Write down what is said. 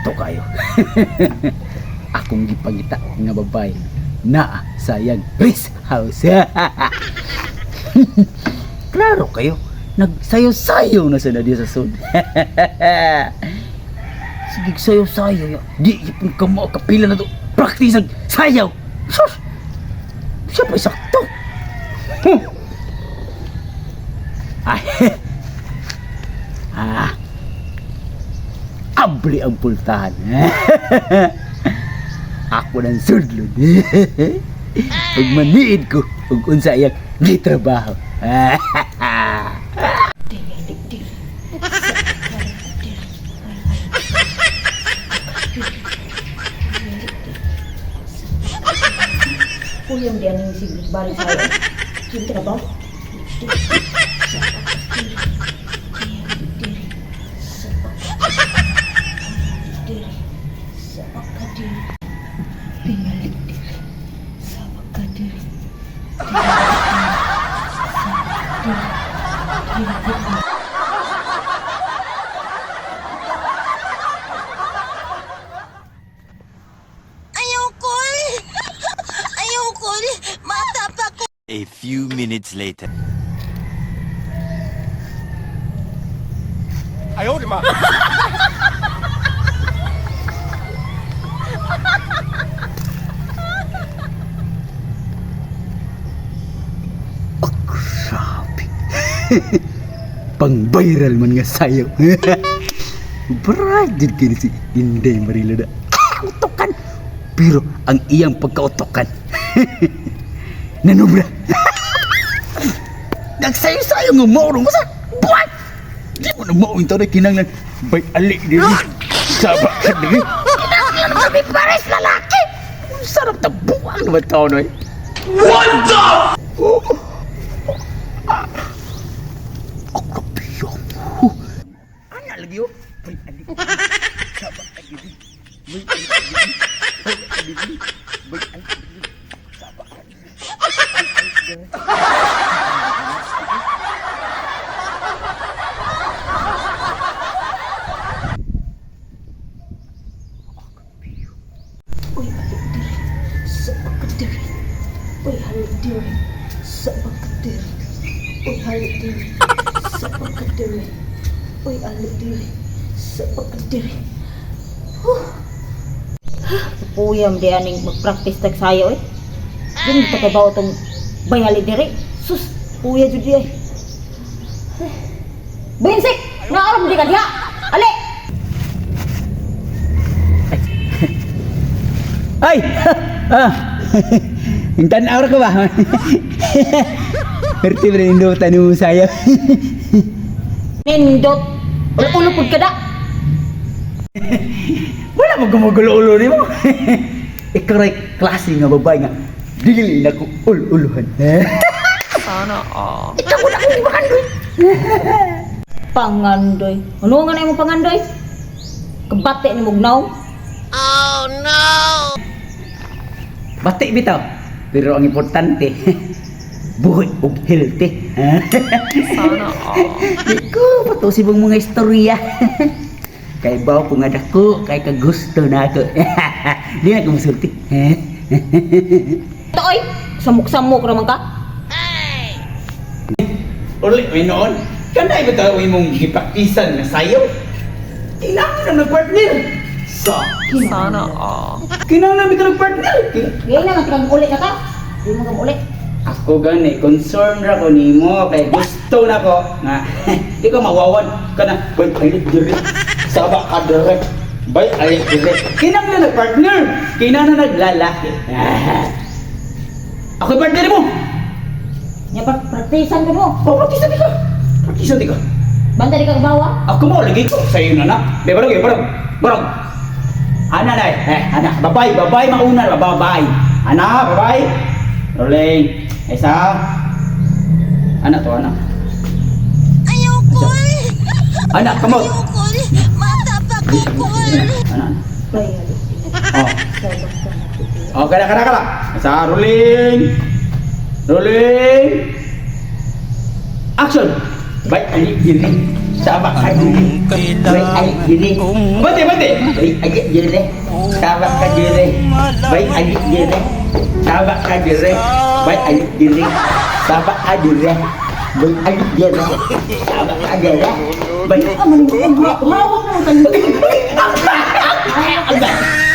sakto kayo. Akong gipangita nga babae na sayang rest house. Klaro kayo, nagsayo-sayo na sa nadia sa sud. Sige, sayo-sayo ya. Di ipon ka mo kapila na to. Practice ang sayaw. Sus! Siya pa sakto. Ay. Abli ang pultahan. Ako ng sudlod. Pag maniid ko, pag unsa iyang gitrabaho. Kuyang diyan yung balik saya. Cinta ba? A few minutes later. 哎呦我的妈！ Grabe. Pang-viral man nga sayaw. Brajid kini si Inday Marilada. Utokan. Pero ang iyang pagkautokan. Nanubra. Nagsayo-sayo nga maurong sa buwan. Di mo na mauwing tao na kinanglan. Bay alik diri. Sabak ka diri. Kinanglan kami pares lalaki. Sarap na buwang naman tao na eh. What the? Ako kapiyong. Ano lagi yun? Bay alik. Sabak ka diri. Bay alik diri. Bay alik diri. Bay alik diri. Sabak ka diri. Uy, halik diri sa pagkadiri. Uy, halik diri sa pagkadiri. Uy, halik diri sa pagkadiri. Puyam di aning mag-practice tag sayo eh. Yung takabaw itong bayali diri. Sus, puya jud di ay. Binsik! Naaram di ka diha! Ali! Ay! Ang tanaw ka ba? Perti ba rin tanong saya? Nindot! Ulupod ka da! Wala mo gumugulo-ulo ni mo. Ikaw rin klase nga babae nga. Dili na ko ul-uluhan. Sana ikaw wala kong di makandoy! Pangandoy? Ano nga na yung pangandoy? Kabate ni Mugnaw? Batik bitaw. Pero ang importante, buhay ug healthy. Sana Iko, patusibong mga istorya. Kay baw ko nga dako, kay kagusto na ako. Di na ko masulti. Ito oy! Samok-samok naman ka? Ulit, may noon. Kanay ba tayo mong gipaktisan na sayo? Kailangan na nag-partner. Sana Kailangan namin ka nag-partner. Ngayon na, kang ulit na ka? Hindi mo kang ulit. Ako gani, concern ra ko nimo kay gusto na ko nga di ko mawawan ka na bay ayot dire saba ka dire bay ayot dire kinang na partner kinang na naglalaki. Ako partner mo Nya praktisan ka mo. praktisan di ka Banda di ka kabawa? ako mo lagi ko sayo na be barang ana na ana babay mauna babay ana babay rolling isa anak to anak Ayoko anak kamu Ayoko matapag ko anak Bay, oh sabak ka na. oh kala isa rolling action baik alik diri Sabak ka diri. Bay alik diri. Bante, bante. Bay alik diri. Sabak ka diri. Bay alik diri. Sabak ka diri. Bay alik diri. Sabak ka diri. Bay alik diri. Sabak ka diri. Bay Hawak na mo tayo.